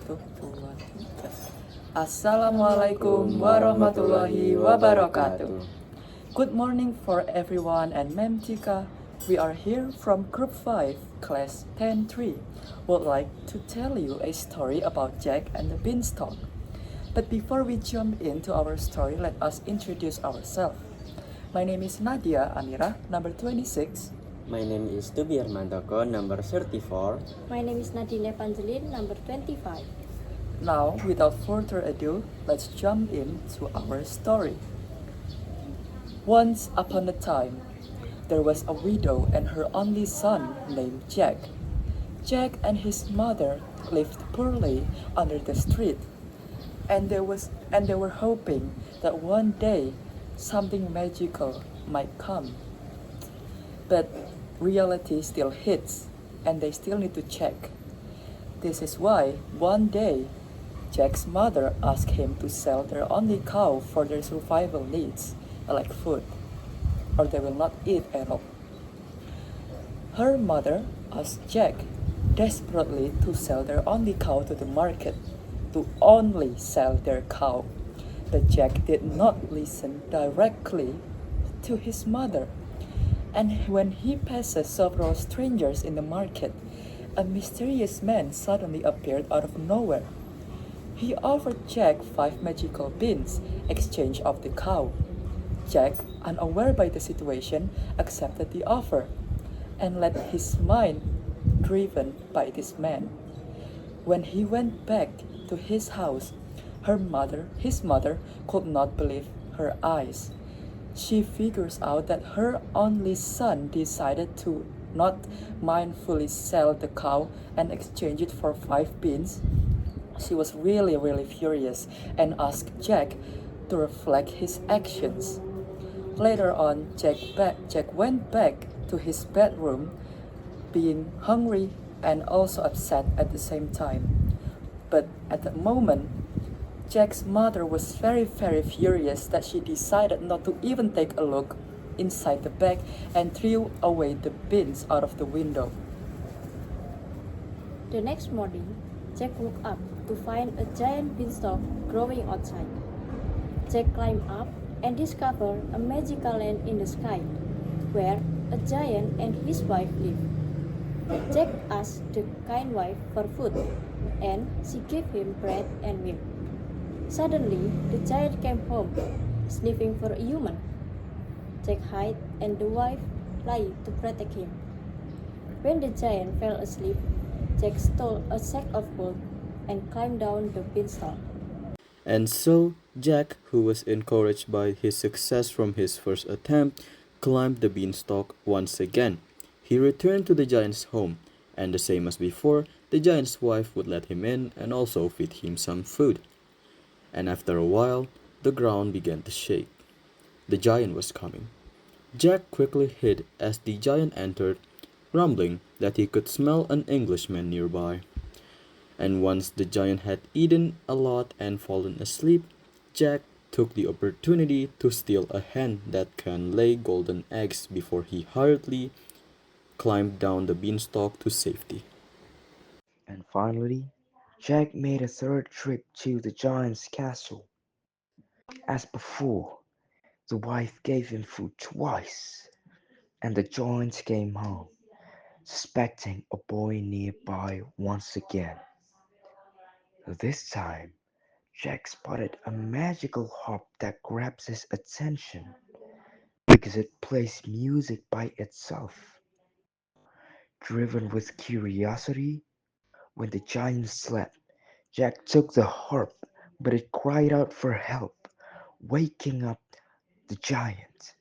Satu, dua, tiga. Assalamualaikum warahmatullahi wabarakatuh. Good morning for everyone and Ma'am Tika. We are here from Group 5, Class 10-3. Would like to tell you a story about Jack and the Beanstalk. But before we jump into our story, let us introduce ourselves. My name is Nadia Amira, number 26. My name is Tubi Armandoko, number 34. My name is Nadine Evangeline, number 25. Now, without further ado, let's jump into our story. Once upon a time, there was a widow and her only son named Jack. Jack and his mother lived poorly under the street, and they were hoping that one day something magical might come. But reality still hits, and they still need to check. This is why one day Jack's mother asked him to sell their only cow for their survival needs, like food, or they will not eat at all. Her mother asked Jack desperately to sell their only cow to the market, to only sell their cow. But Jack did not listen directly to his mother. And when he passes several strangers in the market, a mysterious man suddenly appeared out of nowhere. He offered Jack 5 magical beans in exchange of the cow. Jack, unaware by the situation, accepted the offer and let his mind driven by this man. When he went back to his house, his mother could not believe her eyes. She figures out that her only son decided to not mindfully sell the cow and exchange it for 5 beans. She was really furious and asked Jack to reflect his actions. Later on, Jack went back to his bedroom, being hungry and also upset at the same time. But at that moment, Jack's mother was very furious that she decided not to even take a look inside the bag and threw away the beans out of the window. The next morning, Jack woke up to find a giant beanstalk growing outside. Jack climbed up and discovered a magical land in the sky, where a giant and his wife lived. Jack asked the kind wife for food, and she gave him bread and milk. Suddenly, the giant came home, sniffing for a human. Jack hid and the wife lied to protect him. When the giant fell asleep, Jack stole a sack of gold and climbed down the beanstalk. And so, Jack, who was encouraged by his success from his first attempt, climbed the beanstalk once again. He returned to the giant's home, and the same as before, the giant's wife would let him in and also feed him some food. And after a while, the ground began to shake. The giant was coming. Jack quickly hid as the giant entered, grumbling that he could smell an Englishman nearby. And once the giant had eaten a lot and fallen asleep, Jack took the opportunity to steal a hen that can lay golden eggs before he hurriedly climbed down the beanstalk to safety. And finally, Jack made a third trip to the giant's castle. As before, the wife gave him food twice, and the giant came home, suspecting a boy nearby once again. This time, Jack spotted a magical harp that grabs his attention because it plays music by itself. Driven with curiosity, when the giant slept, Jack took the harp, but it cried out for help, waking up the giant.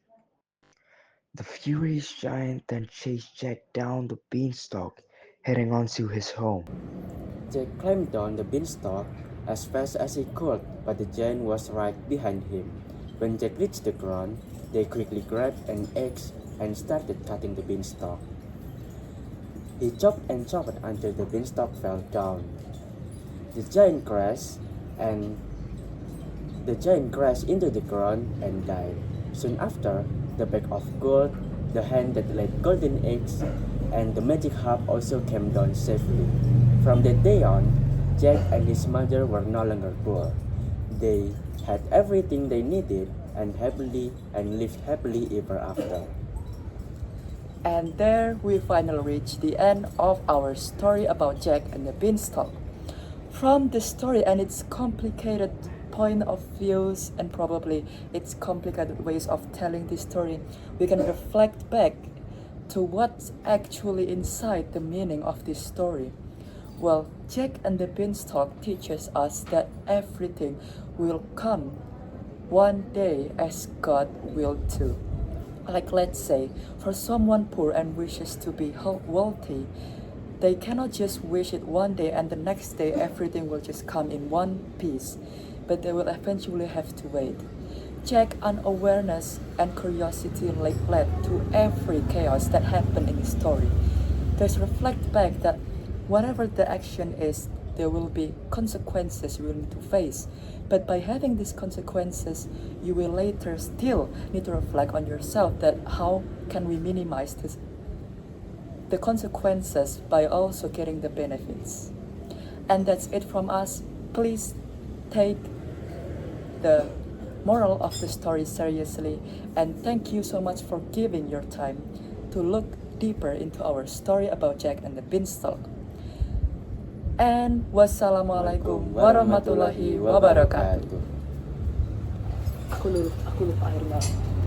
The furious giant then chased Jack down the beanstalk, heading on to his home. Jack climbed down the beanstalk as fast as he could, but the giant was right behind him. When Jack reached the ground, they quickly grabbed an axe and started cutting the beanstalk. He chopped and chopped until the beanstalk fell down. The giant crashed into the ground and died. Soon after, the bag of gold, the hen that laid golden eggs, and the magic harp also came down safely. From that day on, Jack and his mother were no longer poor. They had everything they needed and lived happily ever after. And there we finally reach the end of our story about Jack and the Beanstalk. From the story and its complicated point of views and probably its complicated ways of telling this story, we can reflect back to what's actually inside the meaning of this story. Well, Jack and the Beanstalk teaches us that everything will come one day as God will too. Like let's say, for someone poor and wishes to be wealthy, they cannot just wish it one day and the next day everything will just come in one piece, but they will eventually have to wait. Jack's unawareness and curiosity led to every chaos that happened in the story. Let's reflect back that whatever the action is, there will be consequences you will need to face. But by having these consequences, you will later still need to reflect on yourself that how can we minimize the consequences by also getting the benefits. And that's it from us. Please take the moral of the story seriously, and thank you so much for giving your time to look deeper into our story about Jack and the Beanstalk. And wassalamualaikum warahmatullahi wabarakatuh. Aku lupa akhirnya.